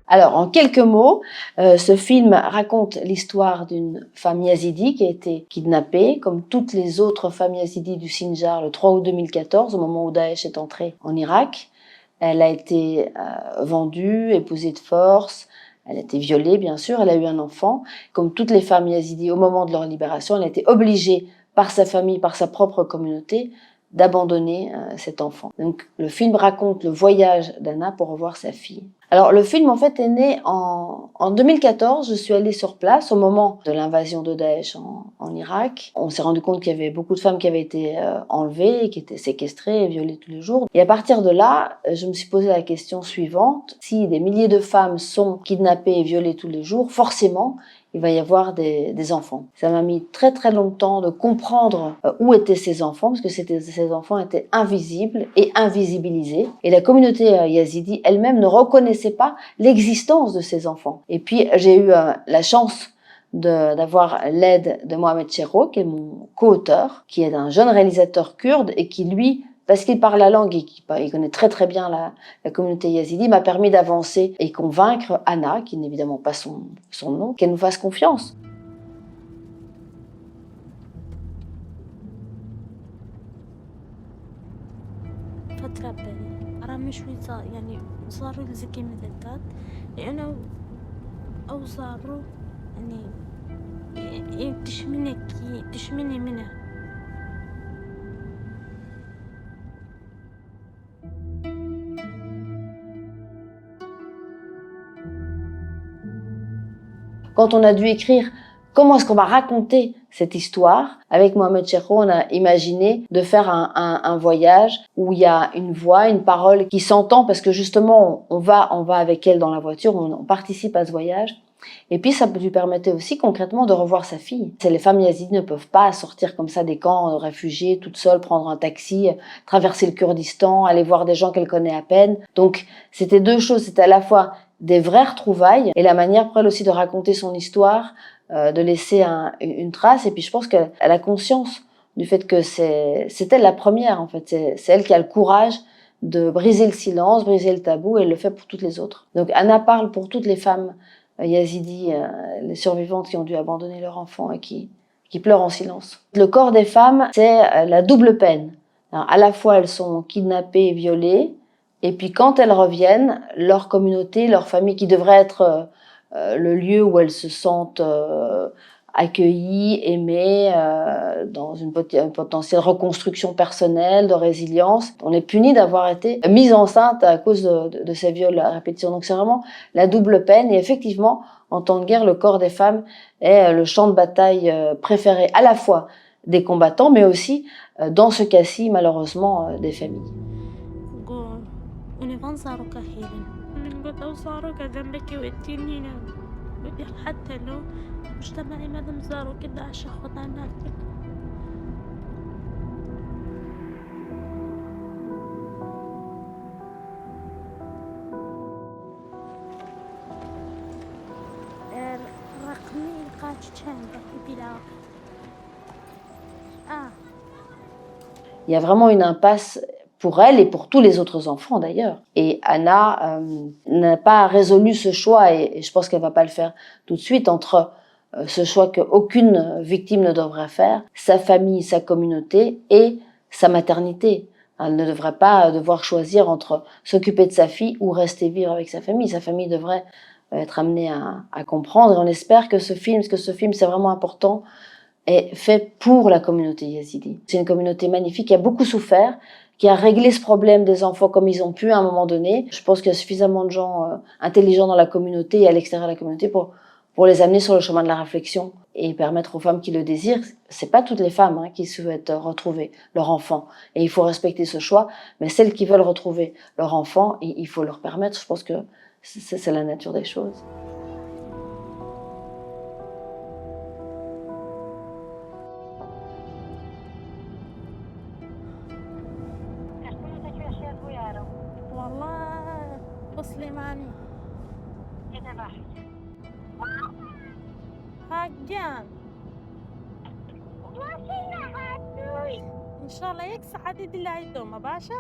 Alors, en quelques mots, ce film raconte l'histoire d'une femme yazidi qui a été kidnappée, comme toutes les autres femmes yazidis du Sinjar le 3 août 2014, au moment où Daesh est entré en Irak. Elle a été vendue, épousée de force, elle a été violée bien sûr, elle a eu un enfant. Comme toutes les femmes yazidis au moment de leur libération, elle a été obligée par sa famille, par sa propre communauté, d'abandonner cet enfant. Donc le film raconte le voyage d'Anna pour revoir sa fille. Alors le film en fait est né en 2014, je suis allée sur place au moment de l'invasion de Daesh en Irak. On s'est rendu compte qu'il y avait beaucoup de femmes qui avaient été enlevées, qui étaient séquestrées et violées tous les jours. Et à partir de là, je me suis posé la question suivante: si des milliers de femmes sont kidnappées et violées tous les jours, forcément il va y avoir des enfants. Ça m'a mis très très longtemps de comprendre où étaient ces enfants, parce que ces enfants étaient invisibles et invisibilisés. Et la communauté yazidi elle-même ne reconnaissait pas l'existence de ces enfants. Et puis j'ai eu la chance d'avoir l'aide de Mohamed Cherro, qui est mon co-auteur, qui est un jeune réalisateur kurde et qui, lui, parce qu'il parle la langue et qu'il connaît très très bien la communauté yazidi, m'a permis d'avancer et convaincre Anna, qui n'est évidemment pas son nom, qu'elle nous fasse confiance. Quand on a dû écrire comment est-ce qu'on va raconter cette histoire, avec Mohamed Cherro, on a imaginé de faire un voyage où il y a une voix, une parole qui s'entend, parce que justement on va avec elle dans la voiture, on participe à ce voyage. Et puis ça lui permettait aussi concrètement de revoir sa fille. Les femmes yazidis ne peuvent pas sortir comme ça des camps de réfugiés toutes seules, prendre un taxi, traverser le Kurdistan, aller voir des gens qu'elles connaissent à peine. Donc c'était deux choses, c'était à la fois des vraies retrouvailles et la manière pour elle aussi de raconter son histoire, de laisser une trace. Et puis je pense qu'elle a conscience du fait que c'est elle la première en fait, c'est elle qui a le courage de briser le silence, briser le tabou, et elle le fait pour toutes les autres. Donc Anna parle pour toutes les femmes yazidis, les survivantes qui ont dû abandonner leur enfant et qui pleurent en silence. Le corps des femmes, c'est la double peine. Alors, à la fois elles sont kidnappées et violées, et puis quand elles reviennent, leur communauté, leur famille, qui devrait être le lieu où elles se sentent accueillies, aimées, dans une potentielle reconstruction personnelle, de résilience. On est puni d'avoir été mise enceinte à cause de ces viols à répétition. Donc c'est vraiment la double peine. Et effectivement, en temps de guerre, le corps des femmes est le champ de bataille préféré à la fois des combattants, mais aussi, dans ce cas-ci, malheureusement, des familles. Il y a vraiment une impasse pour elle et pour tous les autres enfants d'ailleurs. Et Anna n'a pas résolu ce choix, et je pense qu'elle va pas le faire tout de suite, entre ce choix qu'aucune victime ne devrait faire, sa famille, sa communauté et sa maternité. Elle ne devrait pas devoir choisir entre s'occuper de sa fille ou rester vivre avec sa famille. Sa famille devrait être amenée à comprendre, et on espère que ce film, parce que ce film c'est vraiment important, est fait pour la communauté yazidi. C'est une communauté magnifique qui a beaucoup souffert, qui a réglé ce problème des enfants comme ils ont pu à un moment donné. Je pense qu'il y a suffisamment de gens intelligents dans la communauté et à l'extérieur de la communauté pour les amener sur le chemin de la réflexion et permettre aux femmes qui le désirent. C'est pas toutes les femmes qui souhaitent retrouver leur enfant, et il faut respecter ce choix, mais celles qui veulent retrouver leur enfant, il faut leur permettre. Je pense que c'est la nature des choses. إن شاء الله يكسعد دلها يدوما باشا.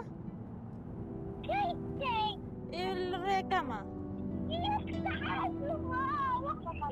الريكما يفتح اسمها وقفة